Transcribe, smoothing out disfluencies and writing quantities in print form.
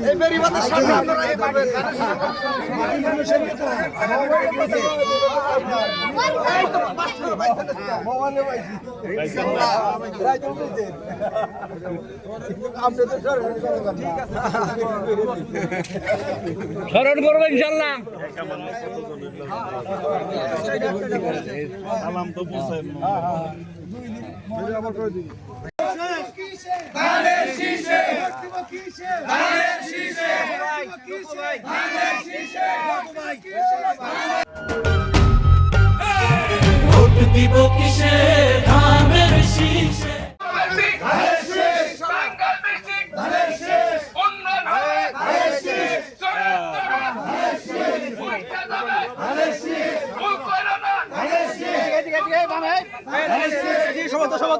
এই বেরিবাদের সামনে আপনারা এই পাবেন স্মরণ করবো ইনশাল্লাহ। সালাম তো বুঝছেন ভোট দিব কিসে ধানের শীষে সমত